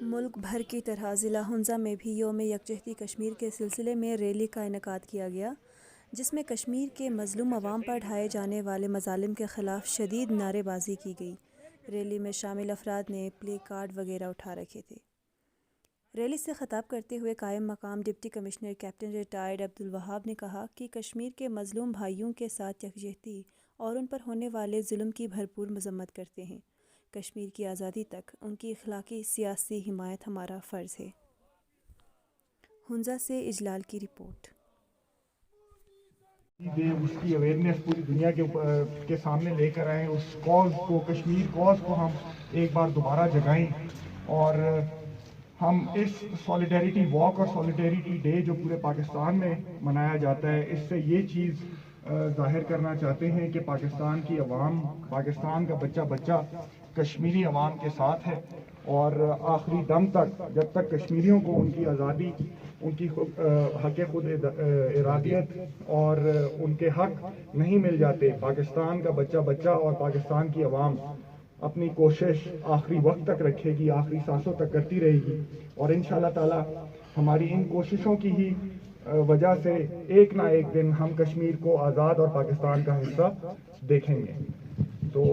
ملک بھر کی طرح ضلع ہنزہ میں بھی یوم یکجہتی کشمیر کے سلسلے میں ریلی کا انعقاد کیا گیا، جس میں کشمیر کے مظلوم عوام پر ڈھائے جانے والے مظالم کے خلاف شدید نعرے بازی کی گئی۔ ریلی میں شامل افراد نے پلے کارڈ وغیرہ اٹھا رکھے تھے۔ ریلی سے خطاب کرتے ہوئے قائم مقام deputy commissioner captain retired Abdul Wahab نے کہا کہ کشمیر کے مظلوم بھائیوں کے ساتھ یکجہتی اور ان پر ہونے والے ظلم کی بھرپور مذمت کرتے ہیں۔ کشمیر کی آزادی تک ان کی اخلاقی سیاسی حمایت ہمارا فرض ہے۔ ہنزہ سے اجلال کی رپورٹ۔ اس کی اویئرنیس پوری دنیا کے سامنے لے کر آئیں، اس کاز کو، کشمیر کاز کو ہم ایک بار دوبارہ جگائیں، اور ہم اس سولیڈیریٹی واک اور سولیڈیریٹی ڈے جو پورے پاکستان میں منایا جاتا ہے، اس سے یہ چیز ظاہر کرنا چاہتے ہیں کہ پاکستان کی عوام، پاکستان کا بچہ بچہ کشمیری عوام کے ساتھ ہے، اور آخری دم تک جب تک کشمیریوں کو ان کی آزادی، ان کی حق خود ارادیت اور ان کے حق نہیں مل جاتے، پاکستان کا بچہ بچہ اور پاکستان کی عوام اپنی کوشش آخری وقت تک رکھے گی، آخری سانسوں تک کرتی رہے گی، اور انشاءاللہ تعالی ہماری ان کوششوں کی ہی وجہ سے ایک نہ ایک دن ہم کشمیر کو آزاد اور پاکستان کا حصہ دیکھیں گے۔ تو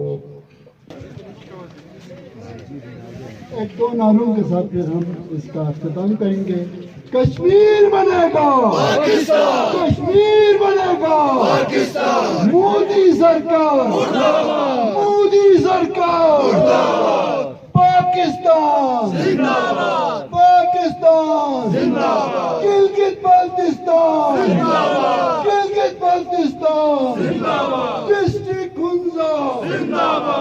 ایک دو نعروں کے ساتھ پھر ہم اس کا اختتام کریں گے۔ کشمیر بنے گا پاکستان، کشمیر بنے گا پاکستان، مودی سرکار مرد آباد، مودی سرکار مرد آباد، پاکستان زندہ باد، پاکستان زندہ باد، گلگت بلتستان زندہ باد، گلگت بلتستان زندہ باد، ڈسٹرکٹ ہنزہ زندہ باد۔